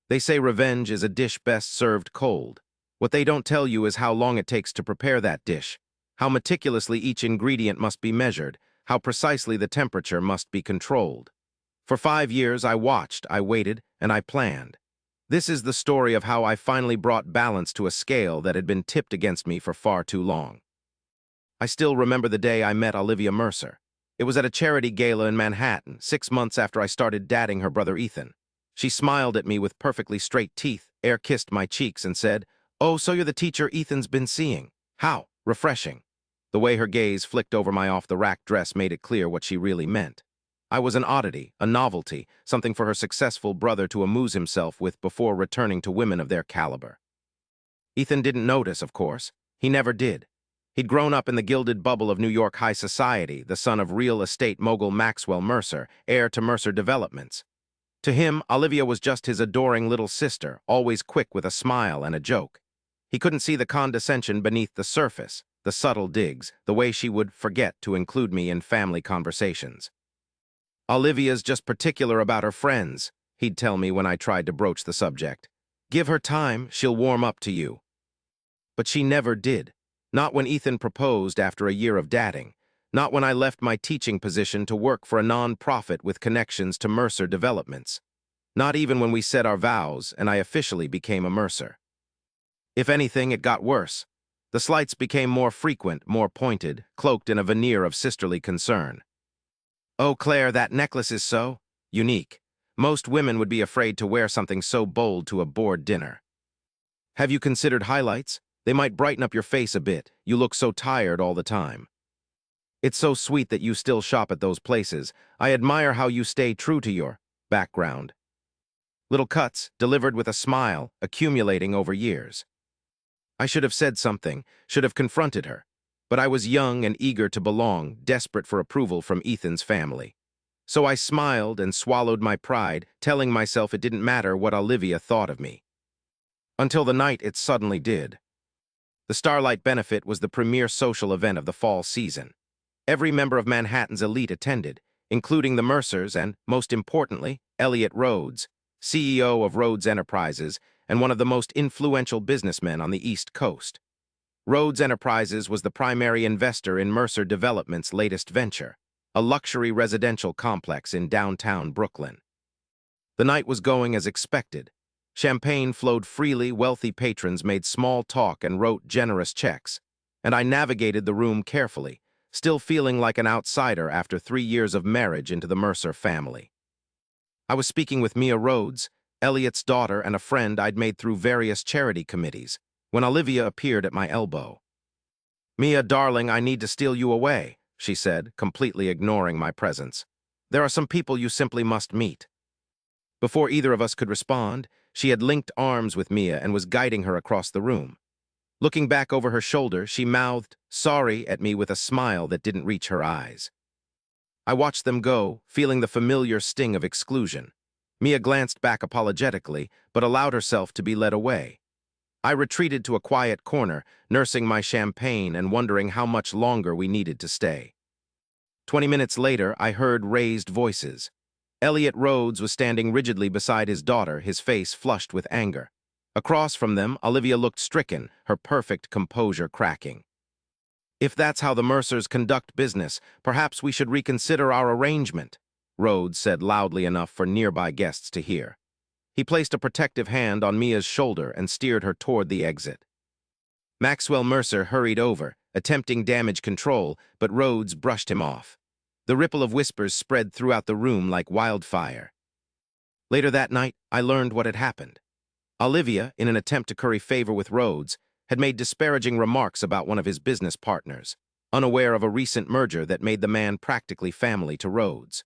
They say revenge is a dish best served cold. What they don't tell you is how long it takes to prepare that dish, how meticulously each ingredient must be measured, how precisely the temperature must be controlled. For 5 years, I watched, I waited, and I planned. This is the story of how I finally brought balance to a scale that had been tipped against me for far too long. I still remember the day I met Olivia Mercer. It was at a charity gala in Manhattan, 6 months after I started dating her brother Ethan. She smiled at me with perfectly straight teeth, air-kissed my cheeks, and said, "Oh, so you're the teacher Ethan's been seeing. How refreshing." The way her gaze flicked over my off-the-rack dress made it clear what she really meant. I was an oddity, a novelty, something for her successful brother to amuse himself with before returning to women of their caliber. Ethan didn't notice, of course. He never did. He'd grown up in the gilded bubble of New York high society, the son of real estate mogul Maxwell Mercer, heir to Mercer Developments. To him, Olivia was just his adoring little sister, always quick with a smile and a joke. He couldn't see the condescension beneath the surface, the subtle digs, the way she would forget to include me in family conversations. "Olivia's just particular about her friends," he'd tell me when I tried to broach the subject. "Give her time, she'll warm up to you." But she never did. Not when Ethan proposed after a year of dating. Not when I left my teaching position to work for a non-profit with connections to Mercer Developments. Not even when we said our vows and I officially became a Mercer. If anything, it got worse. The slights became more frequent, more pointed, cloaked in a veneer of sisterly concern. "Oh, Claire, that necklace is so unique. Most women would be afraid to wear something so bold to a board dinner. Have you considered highlights? They might brighten up your face a bit. You look so tired all the time. It's so sweet that you still shop at those places. I admire how you stay true to your background." Little cuts, delivered with a smile, accumulating over years. I should have said something, should have confronted her. But I was young and eager to belong, desperate for approval from Ethan's family. So I smiled and swallowed my pride, telling myself it didn't matter what Olivia thought of me. Until the night it suddenly did. The Starlight Benefit was the premier social event of the fall season. Every member of Manhattan's elite attended, including the Mercers and, most importantly, Elliott Rhodes, CEO of Rhodes Enterprises and one of the most influential businessmen on the East Coast. Rhodes Enterprises was the primary investor in Mercer Developments' latest venture, a luxury residential complex in downtown Brooklyn. The night was going as expected. Champagne flowed freely, wealthy patrons made small talk and wrote generous checks, and I navigated the room carefully, still feeling like an outsider after 3 years of marriage into the Mercer family. I was speaking with Mia Rhodes, Elliott's daughter and a friend I'd made through various charity committees, when Olivia appeared at my elbow. "Mia, darling, I need to steal you away," she said, completely ignoring my presence. "There are some people you simply must meet." Before either of us could respond, she had linked arms with Mia and was guiding her across the room. Looking back over her shoulder, she mouthed, "Sorry," at me with a smile that didn't reach her eyes. I watched them go, feeling the familiar sting of exclusion. Mia glanced back apologetically, but allowed herself to be led away. I retreated to a quiet corner, nursing my champagne and wondering how much longer we needed to stay. 20 minutes later, I heard raised voices. Elliott Rhodes was standing rigidly beside his daughter, his face flushed with anger. Across from them, Olivia looked stricken, her perfect composure cracking. "If that's how the Mercers conduct business, perhaps we should reconsider our arrangement," Rhodes said loudly enough for nearby guests to hear. He placed a protective hand on Mia's shoulder and steered her toward the exit. Maxwell Mercer hurried over, attempting damage control, but Rhodes brushed him off. The ripple of whispers spread throughout the room like wildfire. Later that night, I learned what had happened. Olivia, in an attempt to curry favor with Rhodes, had made disparaging remarks about one of his business partners, unaware of a recent merger that made the man practically family to Rhodes.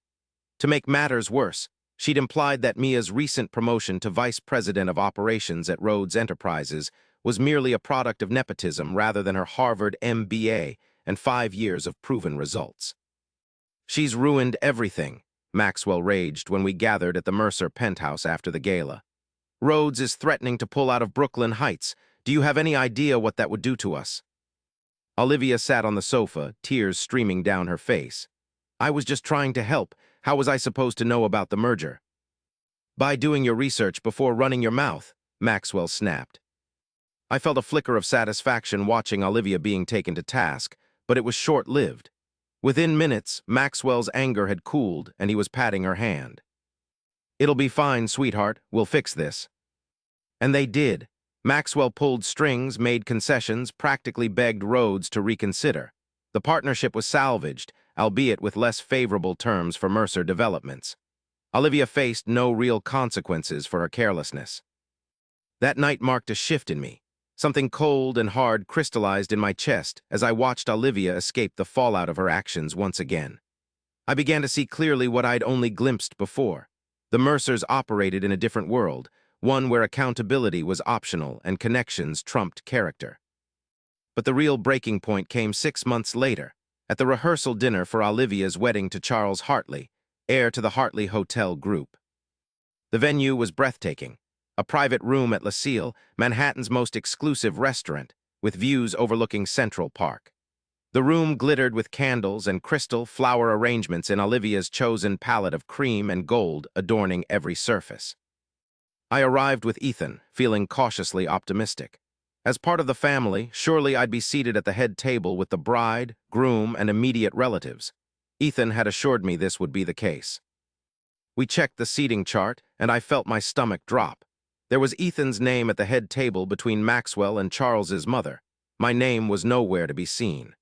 To make matters worse, she'd implied that Mia's recent promotion to vice president of operations at Rhodes Enterprises was merely a product of nepotism rather than her Harvard MBA and 5 years of proven results. "She's ruined everything," Maxwell raged when we gathered at the Mercer penthouse after the gala. "Rhodes is threatening to pull out of Brooklyn Heights. Do you have any idea what that would do to us?" Olivia sat on the sofa, tears streaming down her face. "I was just trying to help. How was I supposed to know about the merger?" By doing your research before running your mouth, Maxwell snapped. I felt a flicker of satisfaction watching Olivia being taken to task, but it was short-lived. Within minutes, Maxwell's anger had cooled and he was patting her hand. "It'll be fine, sweetheart. We'll fix this." And they did. Maxwell pulled strings, made concessions, practically begged Rhodes to reconsider. The partnership was salvaged, albeit with less favorable terms for Mercer Developments. Olivia faced no real consequences for her carelessness. That night marked a shift in me. Something cold and hard crystallized in my chest as I watched Olivia escape the fallout of her actions once again. I began to see clearly what I'd only glimpsed before. The Mercers operated in a different world, one where accountability was optional and connections trumped character. But the real breaking point came 6 months later, at the rehearsal dinner for Olivia's wedding to Charles Hartley, heir to the Hartley Hotel Group. The venue was breathtaking, a private room at Lucille, Manhattan's most exclusive restaurant, with views overlooking Central Park. The room glittered with candles and crystal flower arrangements in Olivia's chosen palette of cream and gold adorning every surface. I arrived with Ethan, feeling cautiously optimistic. As part of the family, surely I'd be seated at the head table with the bride, groom, and immediate relatives. Ethan had assured me this would be the case. We checked the seating chart, and I felt my stomach drop. There was Ethan's name at the head table between Maxwell and Charles's mother. My name was nowhere to be seen.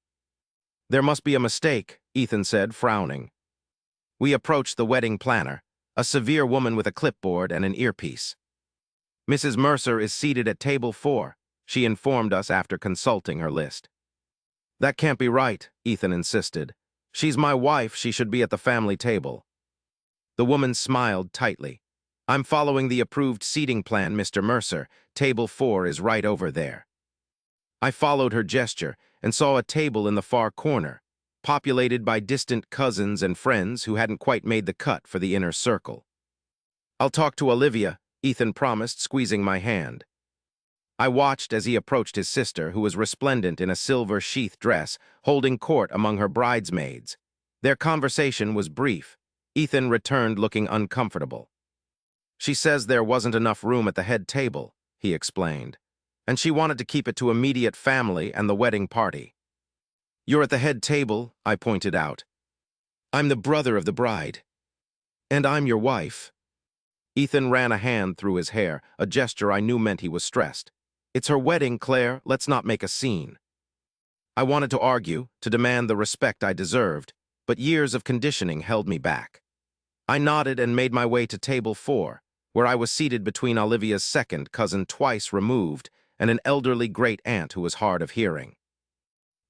"There must be a mistake," Ethan said, frowning. We approached the wedding planner, a severe woman with a clipboard and an earpiece. "Mrs. Mercer is seated at table 4, she informed us after consulting her list. "That can't be right," Ethan insisted. "She's my wife, she should be at the family table." The woman smiled tightly. "I'm following the approved seating plan, Mr. Mercer. Table 4 is right over there." I followed her gesture and saw a table in the far corner, populated by distant cousins and friends who hadn't quite made the cut for the inner circle. "I'll talk to Olivia," Ethan promised, squeezing my hand. I watched as he approached his sister, who was resplendent in a silver sheath dress, holding court among her bridesmaids. Their conversation was brief. Ethan returned looking uncomfortable. "She says there wasn't enough room at the head table," he explained, "and she wanted to keep it to immediate family and the wedding party." "You're at the head table," I pointed out. "I'm the brother of the bride. And I'm your wife." Ethan ran a hand through his hair, a gesture I knew meant he was stressed. "It's her wedding, Claire. Let's not make a scene." I wanted to argue, to demand the respect I deserved, but years of conditioning held me back. I nodded and made my way to table 4, where I was seated between Olivia's second cousin twice removed and an elderly great-aunt who was hard of hearing.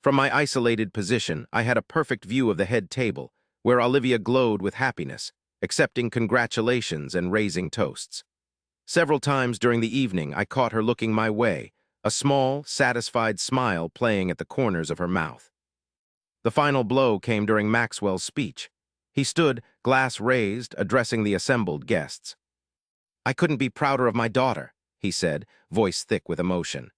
From my isolated position, I had a perfect view of the head table, where Olivia glowed with happiness, accepting congratulations and raising toasts. Several times during the evening, I caught her looking my way, a small, satisfied smile playing at the corners of her mouth. The final blow came during Maxwell's speech. He stood, glass raised, addressing the assembled guests. "I couldn't be prouder of my daughter," he said, voice thick with emotion.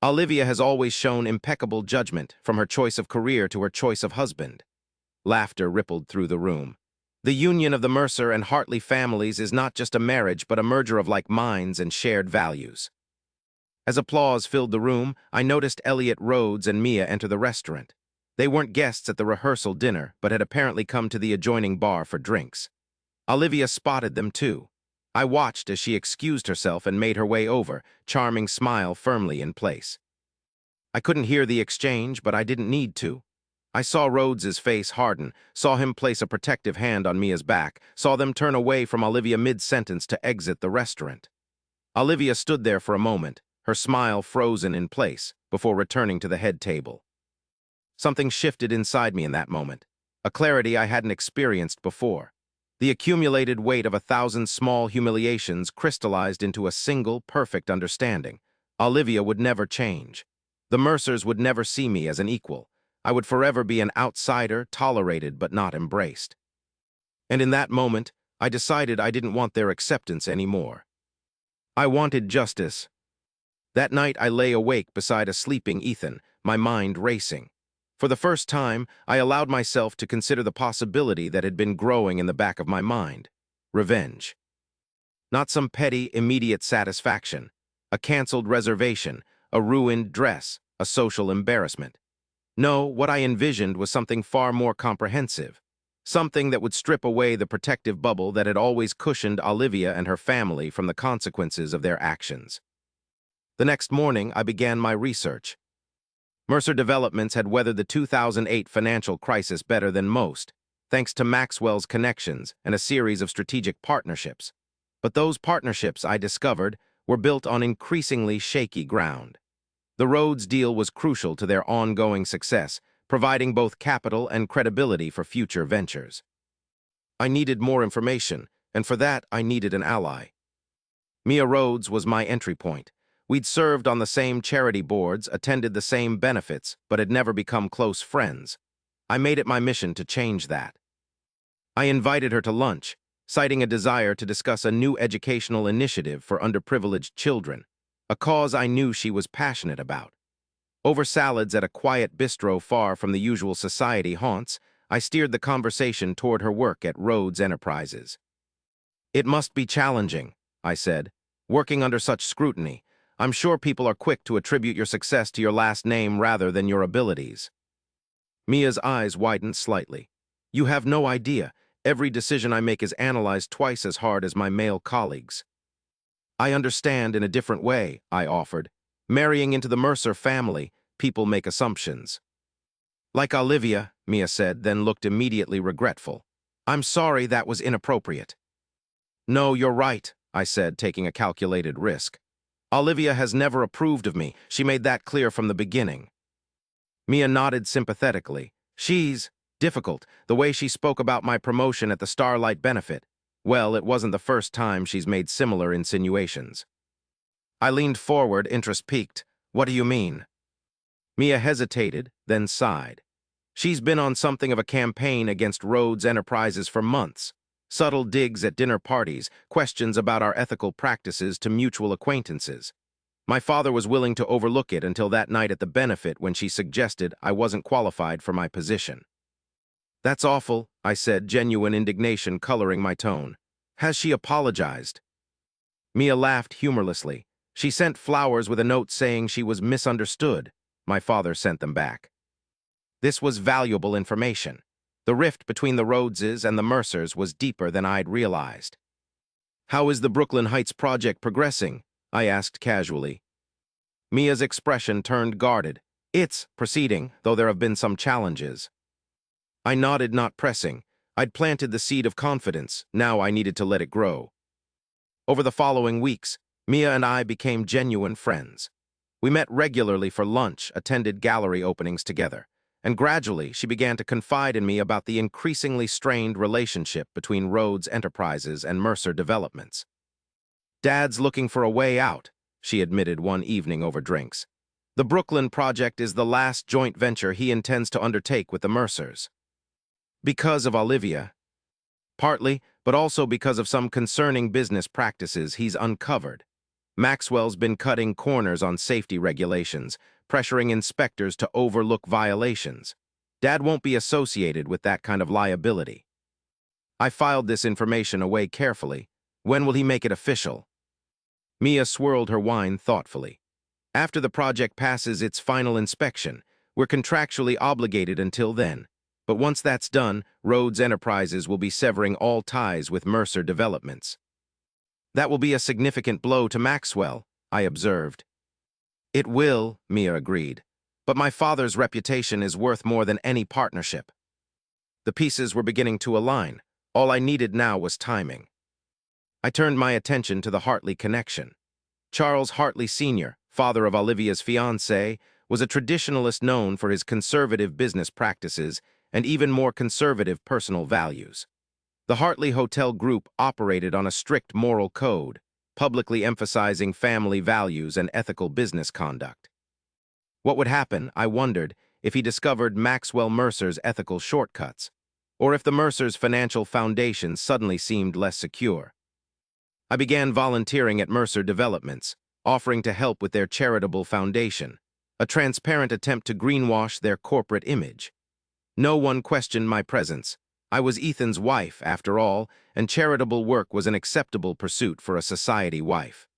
"Olivia has always shown impeccable judgment, from her choice of career to her choice of husband." Laughter rippled through the room. The union of the Mercer and Hartley families is not just a marriage, but a merger of like minds and shared values. As applause filled the room, I noticed Elliot Rhodes and Mia enter the restaurant. They weren't guests at the rehearsal dinner, but had apparently come to the adjoining bar for drinks. Olivia spotted them too. I watched as she excused herself and made her way over, charming smile firmly in place. I couldn't hear the exchange, but I didn't need to. I saw Rhodes's face harden, saw him place a protective hand on Mia's back, saw them turn away from Olivia mid-sentence to exit the restaurant. Olivia stood there for a moment, her smile frozen in place, before returning to the head table. Something shifted inside me in that moment, a clarity I hadn't experienced before. The accumulated weight of 1,000 small humiliations crystallized into a single, perfect understanding. Olivia would never change. The Mercers would never see me as an equal. I would forever be an outsider, tolerated but not embraced. And in that moment, I decided I didn't want their acceptance anymore. I wanted justice. That night, I lay awake beside a sleeping Ethan, my mind racing. For the first time, I allowed myself to consider the possibility that had been growing in the back of my mind: revenge. Not some petty, immediate satisfaction, a canceled reservation, a ruined dress, a social embarrassment. No, what I envisioned was something far more comprehensive. Something that would strip away the protective bubble that had always cushioned Olivia and her family from the consequences of their actions. The next morning, I began my research. Mercer Developments had weathered the 2008 financial crisis better than most, thanks to Maxwell's connections and a series of strategic partnerships. But those partnerships, I discovered, were built on increasingly shaky ground. The Rhodes deal was crucial to their ongoing success, providing both capital and credibility for future ventures. I needed more information, and for that I needed an ally. Mia Rhodes was my entry point. We'd served on the same charity boards, attended the same benefits, but had never become close friends. I made it my mission to change that. I invited her to lunch, citing a desire to discuss a new educational initiative for underprivileged children, a cause I knew she was passionate about. Over salads at a quiet bistro far from the usual society haunts, I steered the conversation toward her work at Rhodes Enterprises. "It must be challenging," I said, "working under such scrutiny. I'm sure people are quick to attribute your success to your last name rather than your abilities." Mia's eyes widened slightly. "You have no idea. Every decision I make is analyzed twice as hard as my male colleagues." "I understand in a different way," I offered. "Marrying into the Mercer family, people make assumptions." "Like Olivia," Mia said, then looked immediately regretful. "I'm sorry that was inappropriate." "No, you're right," I said, taking a calculated risk. "Olivia has never approved of me. She made that clear from the beginning." Mia nodded sympathetically. "She's difficult. The way she spoke about my promotion at the Starlight benefit. Well, it wasn't the first time she's made similar insinuations." I leaned forward, interest piqued. "What do you mean?" Mia hesitated, then sighed. "She's been on something of a campaign against Rhodes Enterprises for months. Subtle digs at dinner parties, questions about our ethical practices to mutual acquaintances. My father was willing to overlook it until that night at the benefit when she suggested I wasn't qualified for my position." "That's awful," I said, genuine indignation coloring my tone. "Has she apologized?" Mia laughed humorlessly. "She sent flowers with a note saying she was misunderstood." My father sent them back. This was valuable information. The rift between the Rhodeses and the Mercers was deeper than I'd realized. "How is the Brooklyn Heights project progressing?" I asked casually. Mia's expression turned guarded. "It's proceeding, though there have been some challenges." I nodded, not pressing. I'd planted the seed of confidence. Now I needed to let it grow. Over the following weeks, Mia and I became genuine friends. We met regularly for lunch, attended gallery openings together, and gradually she began to confide in me about the increasingly strained relationship between Rhodes Enterprises and Mercer Developments. "Dad's looking for a way out," she admitted one evening over drinks. "The Brooklyn project is the last joint venture he intends to undertake with the Mercers." "Because of Olivia?" "Partly, but also because of some concerning business practices he's uncovered. Maxwell's been cutting corners on safety regulations, pressuring inspectors to overlook violations. Dad won't be associated with that kind of liability." I filed this information away carefully. "When will he make it official?" Mia swirled her wine thoughtfully. "After the project passes its final inspection. We're contractually obligated until then. But once that's done, Rhodes Enterprises will be severing all ties with Mercer Developments." "That will be a significant blow to Maxwell," I observed. "It will," Mia agreed. "But my father's reputation is worth more than any partnership." The pieces were beginning to align. All I needed now was timing. I turned my attention to the Hartley connection. Charles Hartley Sr., father of Olivia's fiancée, was a traditionalist known for his conservative business practices and even more conservative personal values. The Hartley Hotel Group operated on a strict moral code, publicly emphasizing family values and ethical business conduct. What would happen, I wondered, if he discovered Maxwell Mercer's ethical shortcuts, or if the Mercers' financial foundation suddenly seemed less secure? I began volunteering at Mercer Developments, offering to help with their charitable foundation, a transparent attempt to greenwash their corporate image. No one questioned my presence. I was Ethan's wife, after all, and charitable work was an acceptable pursuit for a society wife.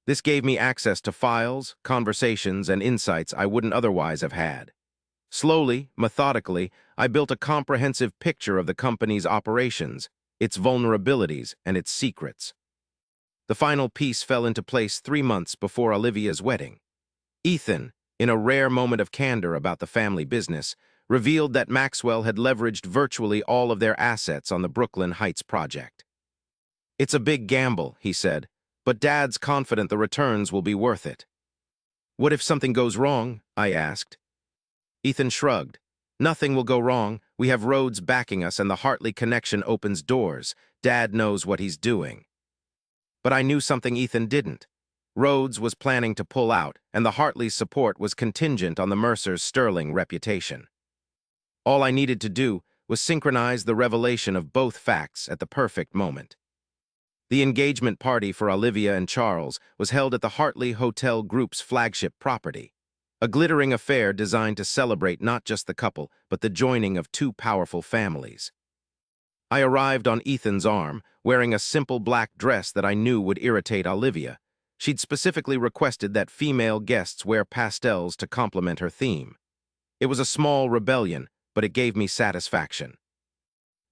This gave me access to files, conversations, and insights I wouldn't otherwise have had. Slowly, methodically, I built a comprehensive picture of the company's operations, its vulnerabilities, and its secrets. The final piece fell into place 3 months before Olivia's wedding. Ethan, in a rare moment of candor about the family business, revealed that Maxwell had leveraged virtually all of their assets on the Brooklyn Heights project. "It's a big gamble," he said, "but Dad's confident the returns will be worth it." "What if something goes wrong?" I asked. Ethan shrugged. "Nothing will go wrong. We have Rhodes backing us, and the Hartley connection opens doors. Dad knows what he's doing." But I knew something Ethan didn't. Rhodes was planning to pull out, and the Hartley's support was contingent on the Mercers' sterling reputation. All I needed to do was synchronize the revelation of both facts at the perfect moment. The engagement party for Olivia and Charles was held at the Hartley Hotel Group's flagship property, a glittering affair designed to celebrate not just the couple, but the joining of two powerful families. I arrived on Ethan's arm, wearing a simple black dress that I knew would irritate Olivia. She'd specifically requested that female guests wear pastels to complement her theme. It was a small rebellion, but it gave me satisfaction.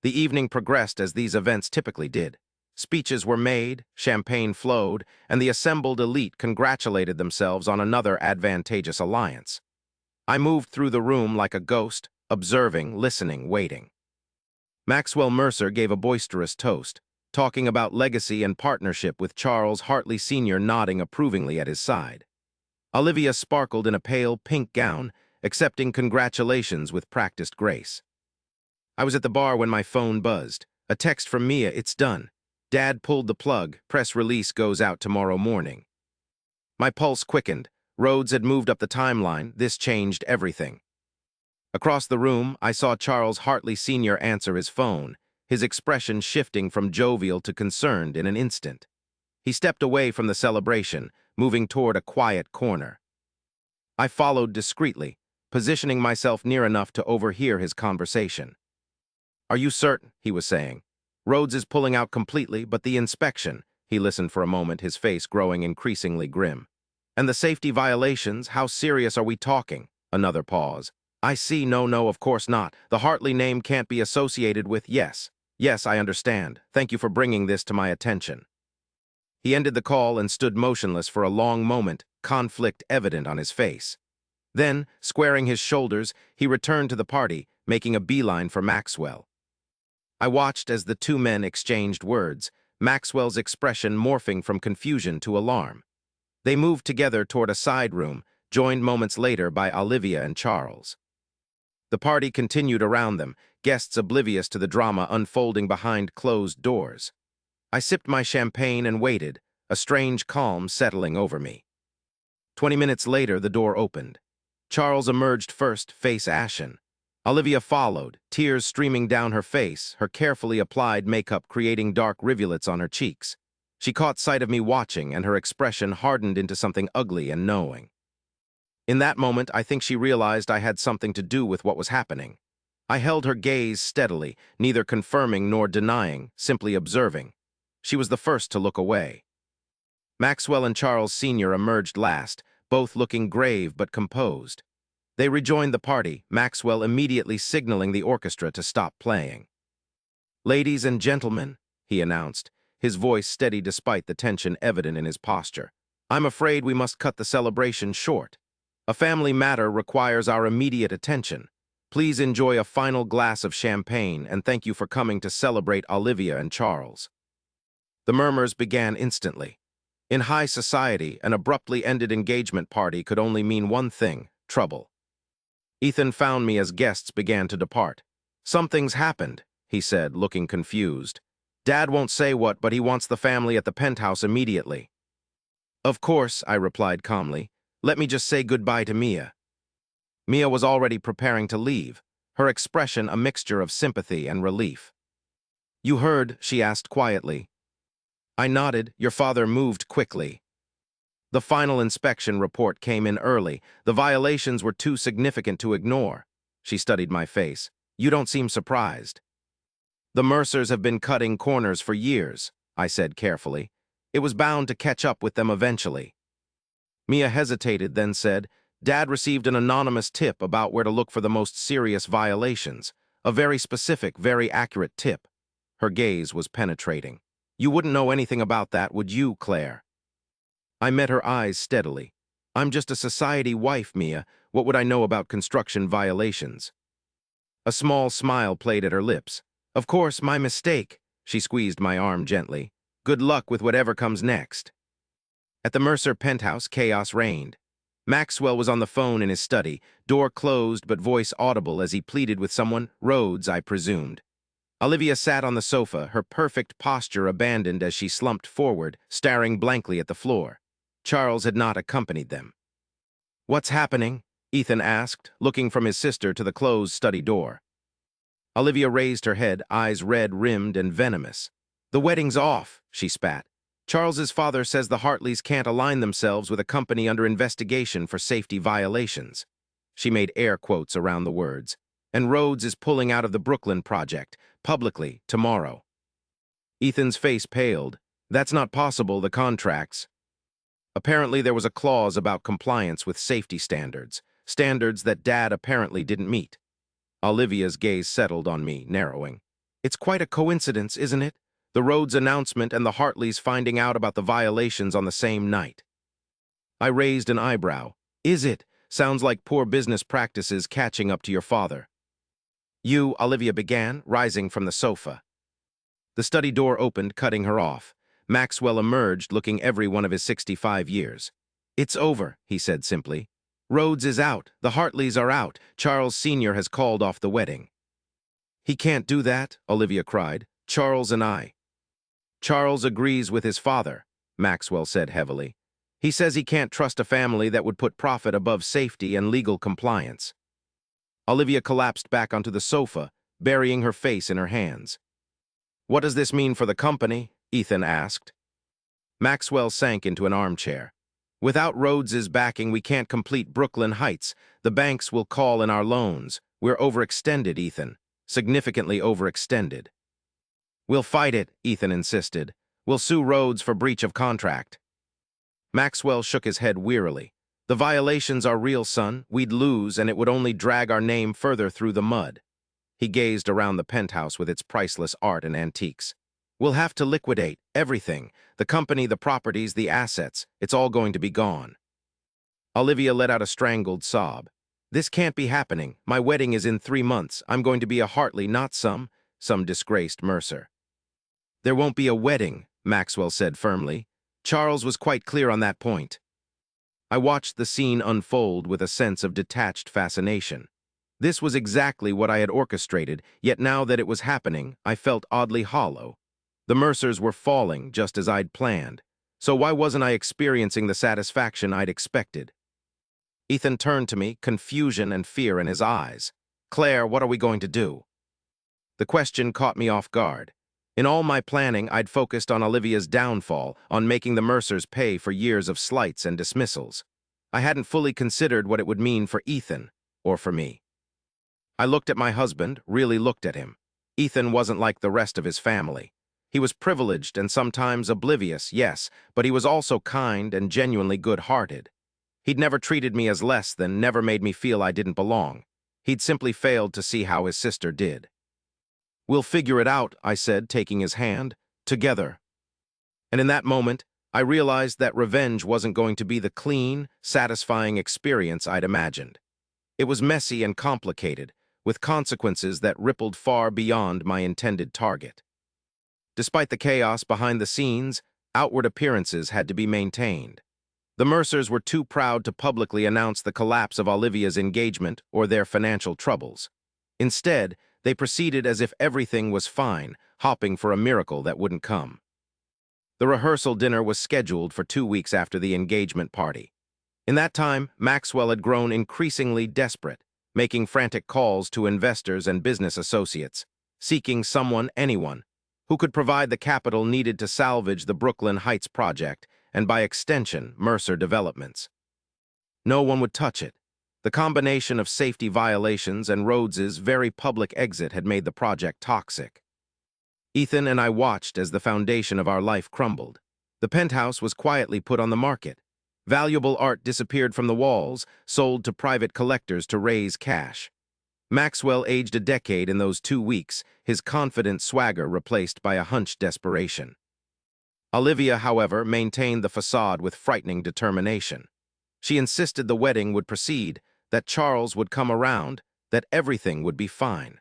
The evening progressed as these events typically did. Speeches were made, champagne flowed, and the assembled elite congratulated themselves on another advantageous alliance. I moved through the room like a ghost, observing, listening, waiting. Maxwell Mercer gave a boisterous toast, talking about legacy and partnership with Charles Hartley Sr. nodding approvingly at his side. Olivia sparkled in a pale pink gown, accepting congratulations with practiced grace. I was at the bar when my phone buzzed. A text from Mia, "It's done. Dad pulled the plug. Press release goes out tomorrow morning." My pulse quickened. Rhodes had moved up the timeline. This changed everything. Across the room, I saw Charles Hartley Sr. answer his phone, his expression shifting from jovial to concerned in an instant. He stepped away from the celebration, moving toward a quiet corner. I followed discreetly, positioning myself near enough to overhear his conversation. "Are you certain?" he was saying. "Rhodes is pulling out completely, but the inspection—" He listened for a moment, his face growing increasingly grim. "And the safety violations, how serious are we talking?" Another pause. "I see, no, of course not. The Hartley name can't be associated with—" Yes, I understand. Thank you for bringing this to my attention." He ended the call and stood motionless for a long moment, conflict evident on his face. Then, squaring his shoulders, he returned to the party, making a beeline for Maxwell. I watched as the two men exchanged words, Maxwell's expression morphing from confusion to alarm. They moved together toward a side room, joined moments later by Olivia and Charles. The party continued around them, guests oblivious to the drama unfolding behind closed doors. I sipped my champagne and waited, a strange calm settling over me. 20 minutes later, the door opened. Charles emerged first, face ashen. Olivia followed, tears streaming down her face, her carefully applied makeup creating dark rivulets on her cheeks. She caught sight of me watching, and her expression hardened into something ugly and knowing. In that moment, I think she realized I had something to do with what was happening. I held her gaze steadily, neither confirming nor denying, simply observing. She was the first to look away. Maxwell and Charles Sr. emerged last, both looking grave but composed. They rejoined the party, Maxwell immediately signaling the orchestra to stop playing. "Ladies and gentlemen," he announced, his voice steady despite the tension evident in his posture, "I'm afraid we must cut the celebration short. A family matter requires our immediate attention. Please enjoy a final glass of champagne, and thank you for coming to celebrate Olivia and Charles." The murmurs began instantly. In high society, an abruptly ended engagement party could only mean one thing: trouble. Ethan found me as guests began to depart. "Something's happened," he said, looking confused. "Dad won't say what, but he wants the family at the penthouse immediately." "Of course," I replied calmly. "Let me just say goodbye to Mia." Mia was already preparing to leave, her expression a mixture of sympathy and relief. "You heard?" she asked quietly. I nodded. "Your father moved quickly." The final inspection report came in early. The violations were too significant to ignore. She studied my face. "You don't seem surprised." The Mercers have been cutting corners for years, I said carefully. It was bound to catch up with them eventually. Mia hesitated, then said, Dad received an anonymous tip about where to look for the most serious violations. A very specific, very accurate tip. Her gaze was penetrating. You wouldn't know anything about that, would you, Claire? I met her eyes steadily. I'm just a society wife, Mia. What would I know about construction violations? A small smile played at her lips. Of course, my mistake. She squeezed my arm gently. Good luck with whatever comes next. At the Mercer penthouse, chaos reigned. Maxwell was on the phone in his study, door closed but voice audible as he pleaded with someone, Rhodes, I presumed. Olivia sat on the sofa, her perfect posture abandoned as she slumped forward, staring blankly at the floor. Charles had not accompanied them. What's happening? Ethan asked, looking from his sister to the closed study door. Olivia raised her head, eyes red-rimmed and venomous. The wedding's off, she spat. Charles's father says the Hartleys can't align themselves with a company under investigation for safety violations. She made air quotes around the words. And Rhodes is pulling out of the Brooklyn project, publicly, tomorrow. Ethan's face paled. That's not possible, the contracts. Apparently there was a clause about compliance with safety standards, standards that Dad apparently didn't meet. Olivia's gaze settled on me, narrowing. It's quite a coincidence, isn't it? The Rhodes announcement and the Hartleys finding out about the violations on the same night. I raised an eyebrow. Is it? Sounds like poor business practices catching up to your father. You, Olivia began, rising from the sofa. The study door opened, cutting her off. Maxwell emerged, looking every one of his 65 years. It's over, he said simply. Rhodes is out. The Hartleys are out. Charles Sr. has called off the wedding. He can't do that, Olivia cried. Charles and I. Charles agrees with his father, Maxwell said heavily. He says he can't trust a family that would put profit above safety and legal compliance. Olivia collapsed back onto the sofa, burying her face in her hands. What does this mean for the company? Ethan asked. Maxwell sank into an armchair. Without Rhodes's backing, we can't complete Brooklyn Heights. The banks will call in our loans. We're overextended, Ethan. Significantly overextended. We'll fight it, Ethan insisted. We'll sue Rhodes for breach of contract. Maxwell shook his head wearily. The violations are real, son. We'd lose, and it would only drag our name further through the mud. He gazed around the penthouse with its priceless art and antiques. We'll have to liquidate everything. The company, the properties, the assets. It's all going to be gone. Olivia let out a strangled sob. This can't be happening. My wedding is in 3 months. I'm going to be a Hartley, not some disgraced Mercer. There won't be a wedding, Maxwell said firmly. Charles was quite clear on that point. I watched the scene unfold with a sense of detached fascination. This was exactly what I had orchestrated, yet now that it was happening, I felt oddly hollow. The Mercers were falling just as I'd planned, so why wasn't I experiencing the satisfaction I'd expected? Ethan turned to me, confusion and fear in his eyes. Claire, what are we going to do? The question caught me off guard. In all my planning, I'd focused on Olivia's downfall, on making the Mercers pay for years of slights and dismissals. I hadn't fully considered what it would mean for Ethan, or for me. I looked at my husband, really looked at him. Ethan wasn't like the rest of his family. He was privileged and sometimes oblivious, yes, but he was also kind and genuinely good-hearted. He'd never treated me as less than, never made me feel I didn't belong. He'd simply failed to see how his sister did. We'll figure it out, I said, taking his hand, together. And in that moment, I realized that revenge wasn't going to be the clean, satisfying experience I'd imagined. It was messy and complicated, with consequences that rippled far beyond my intended target. Despite the chaos behind the scenes, outward appearances had to be maintained. The Mercers were too proud to publicly announce the collapse of Olivia's engagement or their financial troubles. Instead, they proceeded as if everything was fine, hoping for a miracle that wouldn't come. The rehearsal dinner was scheduled for 2 weeks after the engagement party. In that time, Maxwell had grown increasingly desperate, making frantic calls to investors and business associates, seeking someone, anyone, who could provide the capital needed to salvage the Brooklyn Heights project and, by extension, Mercer Developments. No one would touch it. The combination of safety violations and Rhodes's very public exit had made the project toxic. Ethan and I watched as the foundation of our life crumbled. The penthouse was quietly put on the market. Valuable art disappeared from the walls, sold to private collectors to raise cash. Maxwell aged a decade in those 2 weeks, his confident swagger replaced by a hunched desperation. Olivia, however, maintained the facade with frightening determination. She insisted the wedding would proceed, that Charles would come around, that everything would be fine.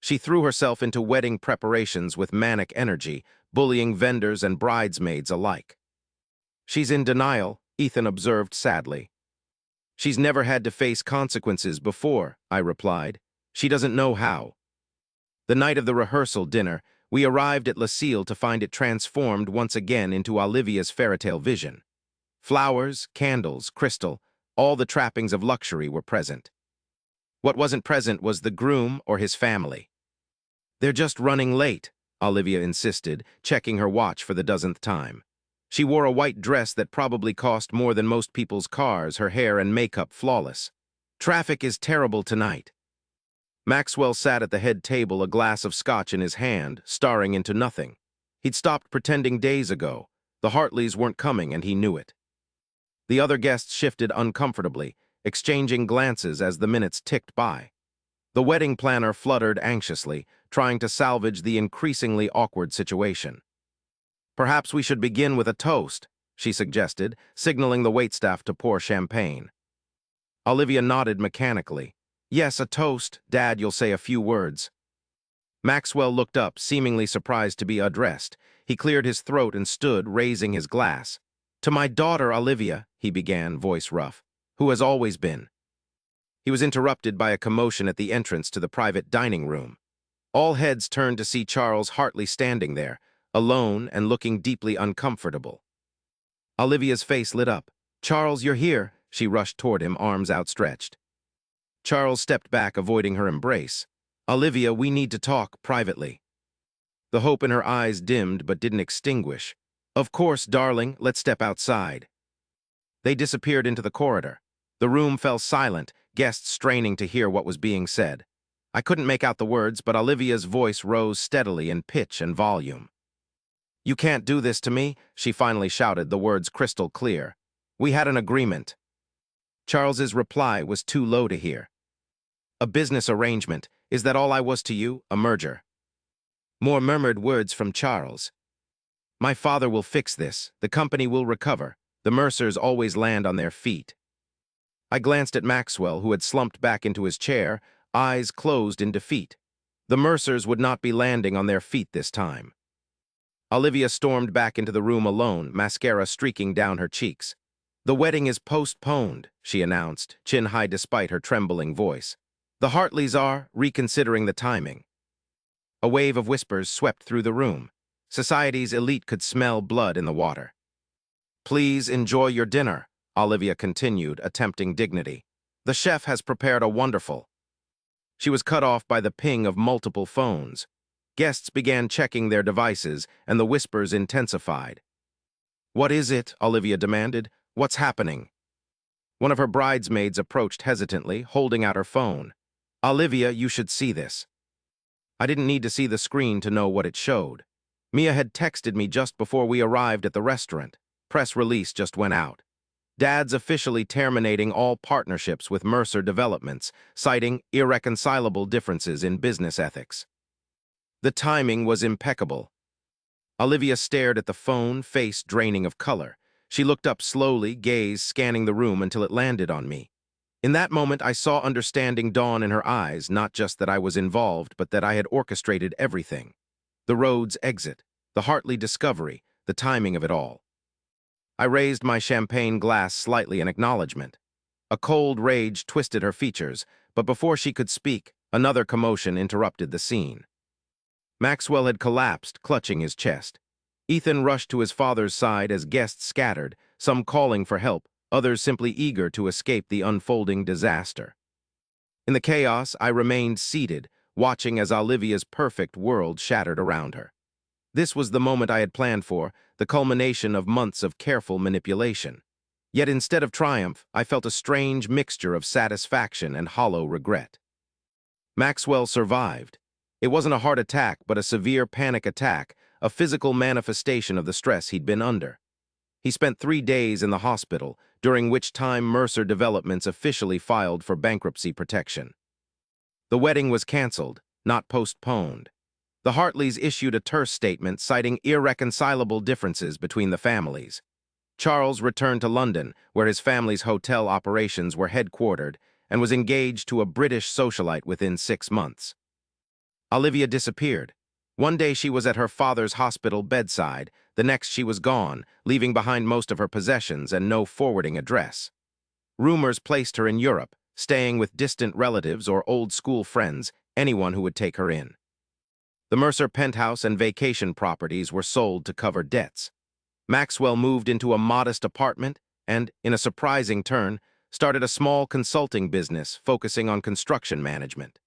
She threw herself into wedding preparations with manic energy, bullying vendors and bridesmaids alike. "She's in denial," Ethan observed sadly. "She's never had to face consequences before," I replied. "She doesn't know how." The night of the rehearsal dinner, we arrived at Lucille to find it transformed once again into Olivia's fairytale vision. Flowers, candles, crystal, all the trappings of luxury were present. What wasn't present was the groom or his family. "They're just running late," Olivia insisted, checking her watch for the dozenth time. She wore a white dress that probably cost more than most people's cars, her hair and makeup flawless. "Traffic is terrible tonight." Maxwell sat at the head table, a glass of scotch in his hand, staring into nothing. He'd stopped pretending days ago. The Hartleys weren't coming, and he knew it. The other guests shifted uncomfortably, exchanging glances as the minutes ticked by. The wedding planner fluttered anxiously, trying to salvage the increasingly awkward situation. "Perhaps we should begin with a toast," she suggested, signaling the waitstaff to pour champagne. Olivia nodded mechanically. "Yes, a toast. Dad, you'll say a few words." Maxwell looked up, seemingly surprised to be addressed. He cleared his throat and stood, raising his glass. "To my daughter, Olivia," he began, voice rough, "who has always been." He was interrupted by a commotion at the entrance to the private dining room. All heads turned to see Charles Hartley standing there, alone and looking deeply uncomfortable. Olivia's face lit up. "Charles, you're here." She rushed toward him, arms outstretched. Charles stepped back, avoiding her embrace. "Olivia, we need to talk privately." The hope in her eyes dimmed but didn't extinguish. "Of course, darling, let's step outside." They disappeared into the corridor. The room fell silent, guests straining to hear what was being said. I couldn't make out the words, but Olivia's voice rose steadily in pitch and volume. "You can't do this to me," she finally shouted, the words crystal clear. "We had an agreement." Charles's reply was too low to hear. "A business arrangement. Is that all I was to you? A merger?" More murmured words from Charles. "My father will fix this. The company will recover. The Mercers always land on their feet." I glanced at Maxwell, who had slumped back into his chair, eyes closed in defeat. The Mercers would not be landing on their feet this time. Olivia stormed back into the room alone, mascara streaking down her cheeks. "The wedding is postponed," she announced, chin high despite her trembling voice. "The Hartleys are reconsidering the timing." A wave of whispers swept through the room. Society's elite could smell blood in the water. "Please enjoy your dinner," Olivia continued, attempting dignity. "The chef has prepared a wonderful—" She was cut off by the ping of multiple phones. Guests began checking their devices, and the whispers intensified. "What is it?" Olivia demanded. "What's happening?" One of her bridesmaids approached hesitantly, holding out her phone. "Olivia, you should see this." I didn't need to see the screen to know what it showed. Mia had texted me just before we arrived at the restaurant. Press release just went out. Dad's officially terminating all partnerships with Mercer Developments, citing irreconcilable differences in business ethics. The timing was impeccable. Olivia stared at the phone, face draining of color. She looked up slowly, gaze scanning the room until it landed on me. In that moment, I saw understanding dawn in her eyes, not just that I was involved, but that I had orchestrated everything. The Rhodes exit, the Hartley discovery, the timing of it all. I raised my champagne glass slightly in acknowledgement. A cold rage twisted her features, but before she could speak, another commotion interrupted the scene. Maxwell had collapsed, clutching his chest. Ethan rushed to his father's side as guests scattered, some calling for help, others simply eager to escape the unfolding disaster. In the chaos, I remained seated, watching as Olivia's perfect world shattered around her. This was the moment I had planned for, the culmination of months of careful manipulation. Yet instead of triumph, I felt a strange mixture of satisfaction and hollow regret. Maxwell survived. It wasn't a heart attack, but a severe panic attack, a physical manifestation of the stress he'd been under. He spent 3 days in the hospital, during which time Mercer Developments officially filed for bankruptcy protection. The wedding was canceled, not postponed. The Hartleys issued a terse statement citing irreconcilable differences between the families. Charles returned to London, where his family's hotel operations were headquartered, and was engaged to a British socialite within 6 months. Olivia disappeared. One day she was at her father's hospital bedside, the next she was gone, leaving behind most of her possessions and no forwarding address. Rumors placed her in Europe, staying with distant relatives or old school friends, anyone who would take her in. The Mercer penthouse and vacation properties were sold to cover debts. Maxwell moved into a modest apartment and, in a surprising turn, started a small consulting business focusing on construction management.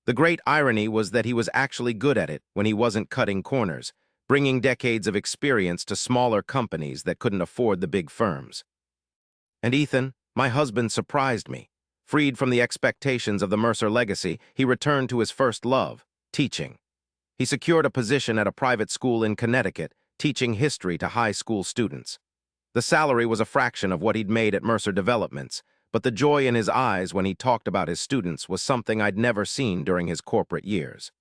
The great irony was that he was actually good at it when he wasn't cutting corners, bringing decades of experience to smaller companies that couldn't afford the big firms. And Ethan, my husband, surprised me. Freed from the expectations of the Mercer legacy, he returned to his first love, teaching. He secured a position at a private school in Connecticut, teaching history to high school students. The salary was a fraction of what he'd made at Mercer Developments, but the joy in his eyes when he talked about his students was something I'd never seen during his corporate years.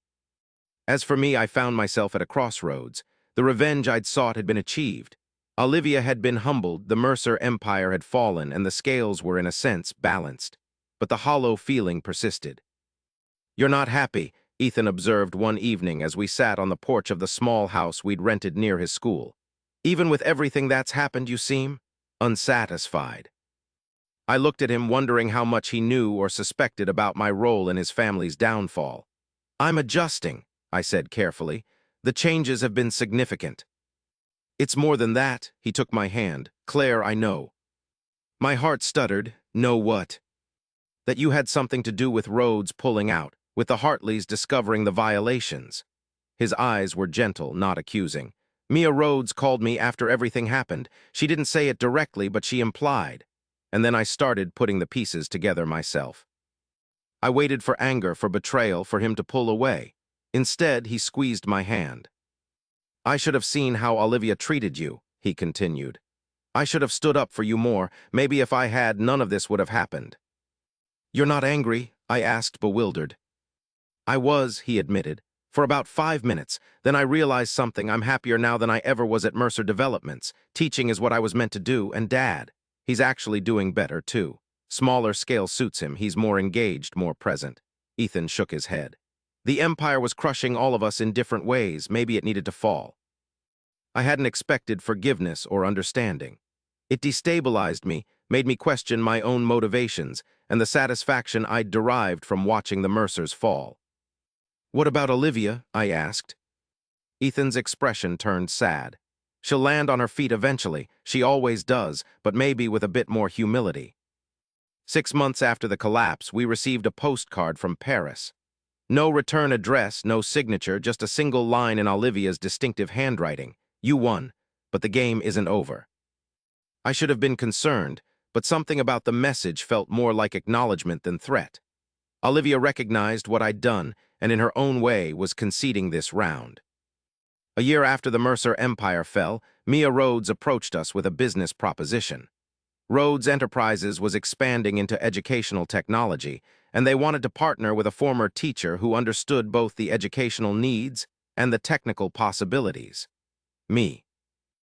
As for me, I found myself at a crossroads. The revenge I'd sought had been achieved. Olivia had been humbled, the Mercer empire had fallen, and the scales were, in a sense, balanced. But the hollow feeling persisted. "You're not happy," Ethan observed one evening as we sat on the porch of the small house we'd rented near his school. "Even with everything that's happened, you seem unsatisfied." I looked at him, wondering how much he knew or suspected about my role in his family's downfall. "I'm adjusting," I said carefully. "The changes have been significant." "It's more than that," he took my hand. "Claire, I know." My heart stuttered. "Know what?" "That you had something to do with Rhodes pulling out, with the Hartleys discovering the violations." His eyes were gentle, not accusing. "Mia Rhodes called me after everything happened. She didn't say it directly, but she implied. And then I started putting the pieces together myself. I waited for anger, for betrayal, for him to pull away. Instead, he squeezed my hand. "I should have seen how Olivia treated you," he continued. "I should have stood up for you more. Maybe if I had, none of this would have happened." "You're not angry?" I asked, bewildered. "I was," he admitted, "for about 5 minutes. Then I realized something. I'm happier now than I ever was at Mercer Developments. Teaching is what I was meant to do, and Dad, he's actually doing better, too. Smaller scale suits him. He's more engaged, more present." Ethan shook his head. "The empire was crushing all of us in different ways. Maybe it needed to fall." I hadn't expected forgiveness or understanding. It destabilized me, made me question my own motivations and the satisfaction I'd derived from watching the Mercers fall. "What about Olivia?" I asked. Ethan's expression turned sad. "She'll land on her feet eventually. She always does, but maybe with a bit more humility." 6 months after the collapse, we received a postcard from Paris. No return address, no signature, just a single line in Olivia's distinctive handwriting. "You won, but the game isn't over." I should have been concerned, but something about the message felt more like acknowledgement than threat. Olivia recognized what I'd done, and in her own way was conceding this round. A year after the Mercer empire fell, Mia Rhodes approached us with a business proposition. Rhodes Enterprises was expanding into educational technology, and they wanted to partner with a former teacher who understood both the educational needs and the technical possibilities. Me.